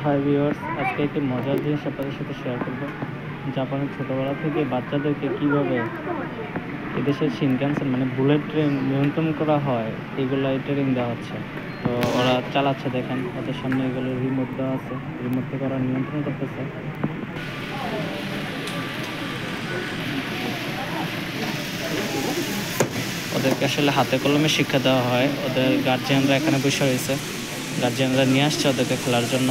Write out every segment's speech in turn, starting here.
Hi viewers, আজকে একটি মজার জিনিস আপনাদের সাথে শেয়ার করব। জাপানের ছোটোবেলা থেকে বাচ্চাদেরকে কীভাবে এদেশের শিনকানসেন মানে বুলেট ট্রেন নিয়ন্ত্রণ করা হয় এগুলাই ট্রেনিং দেওয়া হচ্ছে। তো ওরা চালাচ্ছে, দেখেন ওদের সামনে এগুলো রিমোট দেওয়া আছে, রিমোট থেকে ওরা নিয়ন্ত্রণ করতেছে। ওদেরকে আসলে হাতে কলমে শিক্ষা দেওয়া হয়। ওদের গার্জিয়ানরা এখানে বসে রয়েছে, গার্জিয়ানরা নিয়ে আসছে ওদেরকে খেলার জন্য।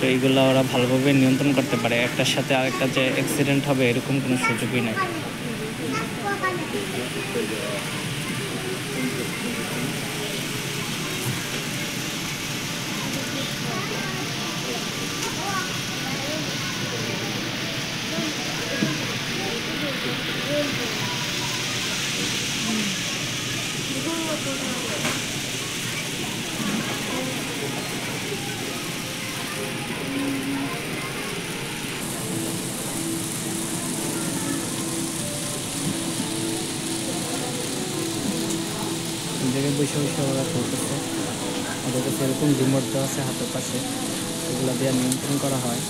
তো এইগুলো ওরা ভালোভাবে নিয়ন্ত্রণ করতে পারে। একটার সাথে আরেকটা যে অ্যাক্সিডেন্ট হবে এরকম কোনো সুযোগই নেই। জায়গায় বসে বসে ওরা চলতেছে। ওদের কাছে এরকম রিমোট দেওয়া আছে হাতের পাশে, এগুলো দিয়ে নিয়ন্ত্রণ করা হয়।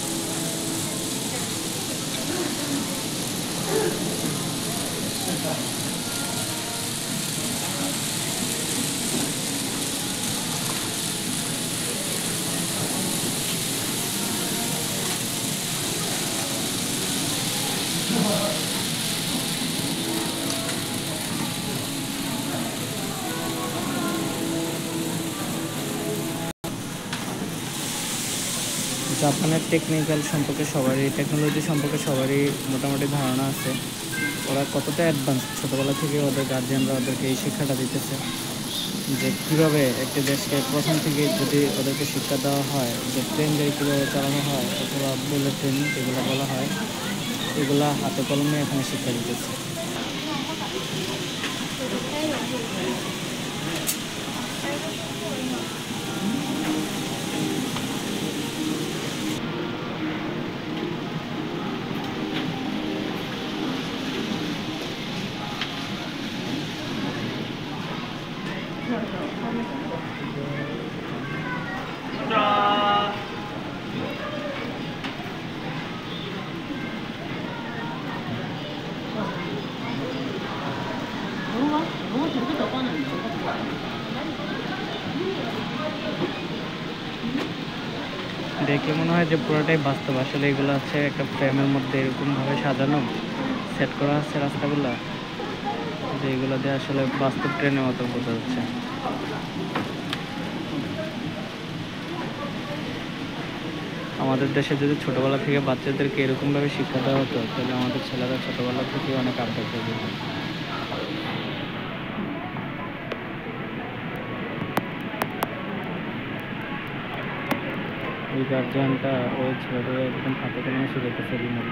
জাপানের টেকনিক্যাল সম্পর্কে সবারই, টেকনোলজি সম্পর্কে সবারই মোটামুটি ধারণা আছে। ওরা কতটা অ্যাডভান্স, ছোটোবেলা থেকে ওদের গার্জিয়ানরা ওদেরকে এই শিক্ষাটা দিতেছে যে কীভাবে একটি দেশকে প্রথম থেকে যদি ওদেরকে শিক্ষা দেওয়া হয় যে ট্রেন গাড়ি কীভাবে চালানো হয় অথবা বুলেট ট্রেন এগুলো বলা হয়, এগুলা হাতে কলমে এখানে শিক্ষা দিতেছে। দেখে মনে হয় যে পুরোটাই বাস্তব। আসলে এগুলো হচ্ছে একটা ফ্রেমের মধ্যে এরকমভাবে সাজানো, সেট করা আছে রাস্তাগুলো, যে এগুলো দিয়ে আসলে বাস্তব ট্রেনের মতো বোঝা যাচ্ছে। আমাদের দেশে যদি ছোটোবেলা থেকে বাচ্চাদেরকে এরকমভাবে শিক্ষা দেওয়া হতো তাহলে আমাদের ছেলেরা ছোটোবেলা থেকে অনেক আপডেট হয়ে যেত। এই গার্জিয়ানটা ওই ছেলেদের একদম হাতে কলমে শিখাইতেছে রিমোট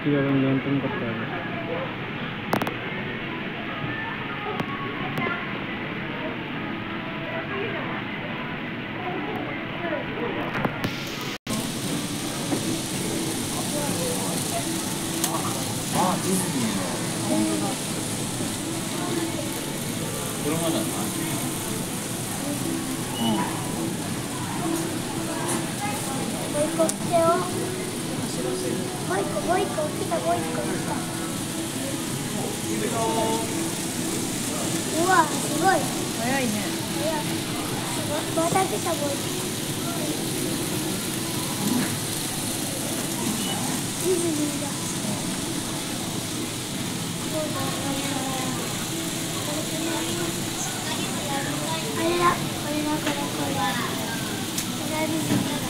কীভাবে নিয়ন্ত্রণ করতে হবে।うわ、すごい。早いね。また来たボイコ。ディズニーだ。あれだ、これだ、これ、これ。これはディズニーだ。